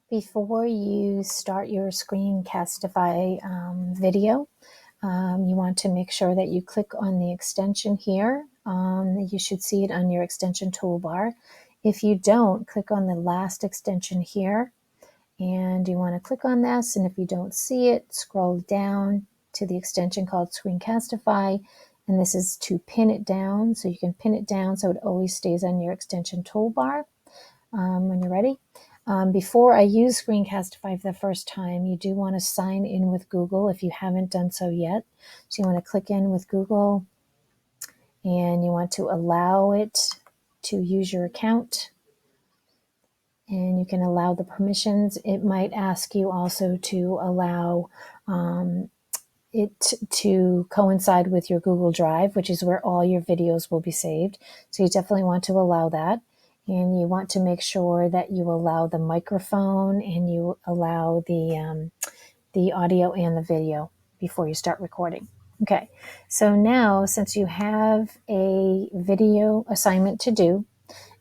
Before you start your Screencastify video, you want to make sure that you click on the extension here. You should see it on your extension toolbar. If you don't, click on the last extension here, and you want to click on this, and if you don't see it, scroll down to the extension called Screencastify, and this is to pin it down, so you can pin it down so it always stays on your extension toolbar when you're ready. Before I use Screencastify for the first time, you do want to sign in with Google if you haven't done so yet. So you want to click in with Google, and you want to allow it to use your account, and you can allow the permissions. It might ask you also to allow it to coincide with your Google Drive, which is where all your videos will be saved. So you definitely want to allow that. And you want to make sure that you allow the microphone and you allow the audio and the video before you start recording. Okay, so now since you have a video assignment to do,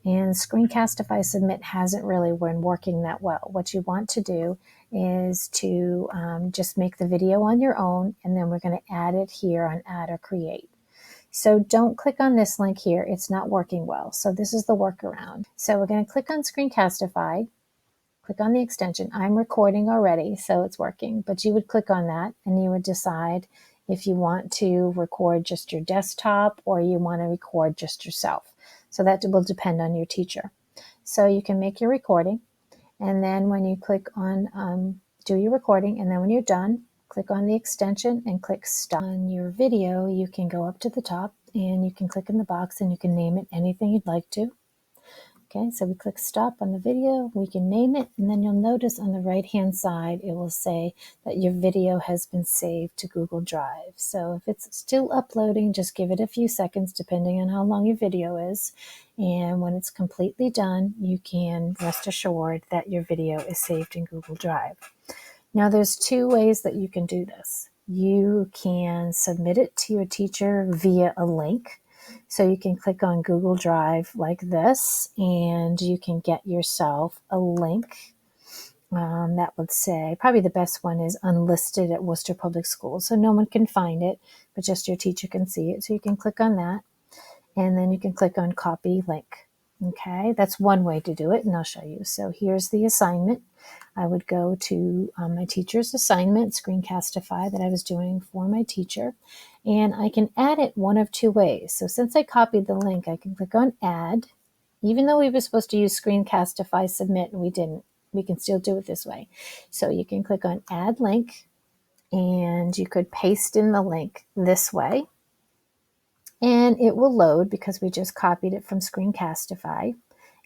and Screencastify Submit hasn't really been working that well, what you want to do is to just make the video on your own, and then we're going to add it here on Add or Create. So don't click on this link here. It's not working well. So this is the workaround. So we're going to click on Screencastify, click on the extension. I'm recording already, so it's working. But you would click on that, and you would decide if you want to record just your desktop or you want to record just yourself. So that will depend on your teacher. So you can make your recording, and then when you click on do your recording, and then when you're done, click on the extension and click stop. On your video, you can go up to the top and you can click in the box and you can name it anything you'd like to. Okay, so we click stop on the video, we can name it, and then you'll notice on the right hand side it will say that your video has been saved to Google Drive. So if it's still uploading, just give it a few seconds depending on how long your video is, and when it's completely done, you can rest assured that your video is saved in Google Drive. Now there's two ways that you can do this. You can submit it to your teacher via a link. So you can click on Google Drive like this, and you can get yourself a link that would say, probably the best one is unlisted at Worcester Public Schools. So no one can find it, but just your teacher can see it. So you can click on that, and then you can click on copy link. Okay, that's one way to do it, and I'll show you. So here's the assignment. I would go to my teacher's assignment, Screencastify, that I was doing for my teacher, and I can add it one of two ways. So since I copied the link, I can click on Add. Even though we were supposed to use Screencastify Submit and we didn't, we can still do it this way. So you can click on Add Link, and you could paste in the link this way, and it will load because we just copied it from Screencastify,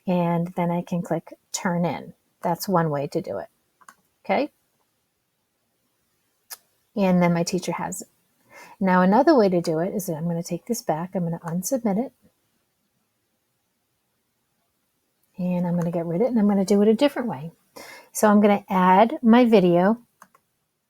and then I can click Turn In. That's one way to do it. Okay. And then my teacher has it. Now another way to do it is that I'm going to take this back. I'm going to unsubmit it. And I'm going to get rid of it, and I'm going to do it a different way. So I'm going to add my video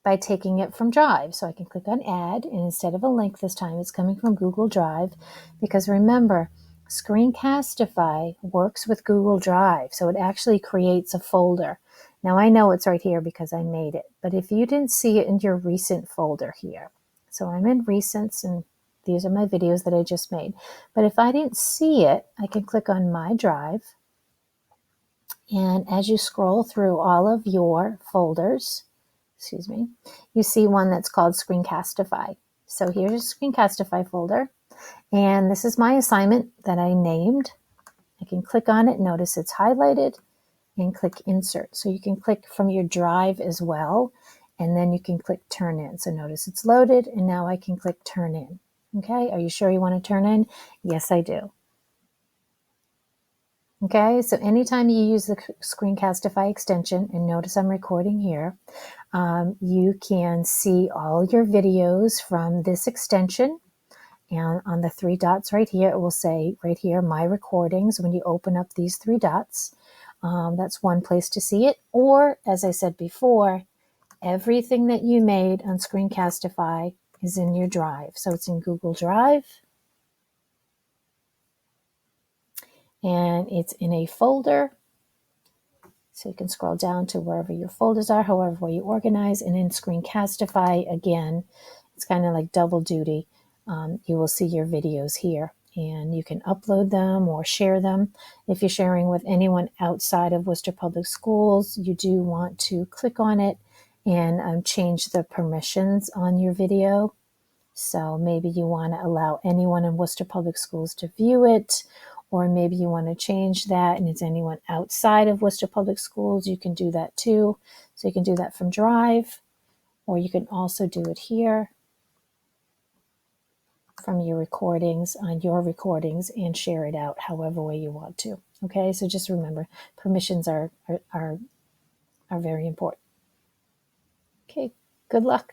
by taking it from Drive. So I can click on Add, and instead of a link this time, it's coming from Google Drive, because remember, Screencastify works with Google Drive, so it actually creates a folder. Now I know it's right here because I made it, but if you didn't see it in your recent folder here, so I'm in Recents, and these are my videos that I just made. But if I didn't see it, I can click on My Drive, and as you scroll through all of your folders, you see one that's called Screencastify. So here's a Screencastify folder. And this is my assignment that I named. I can click on it. Notice it's highlighted, and click Insert. So you can click from your Drive as well, and then you can click Turn In. So notice it's loaded, and now I can click Turn In. Okay, are you sure you want to turn in? Yes, I do. Okay, so anytime you use the Screencastify extension, and notice I'm recording here, you can see all your videos from this extension. And on the three dots right here, it will say right here, My Recordings. When you open up these three dots, that's one place to see it. Or, as I said before, everything that you made on Screencastify is in your Drive. So it's in Google Drive, and it's in a folder. So you can scroll down to wherever your folders are, however you organize. And in Screencastify, again, it's kind of like double duty. You will see your videos here, and you can upload them or share them. If you're sharing with anyone outside of Worcester Public Schools, you do want to click on it and change the permissions on your video. So maybe you want to allow anyone in Worcester Public Schools to view it, or maybe you want to change that and it's anyone outside of Worcester Public Schools. You can do that too. So you can do that from Drive, or you can also do it here from your recordings on your recordings and share it out however way you want to. Okay, so just remember, permissions are very important. Okay, good luck.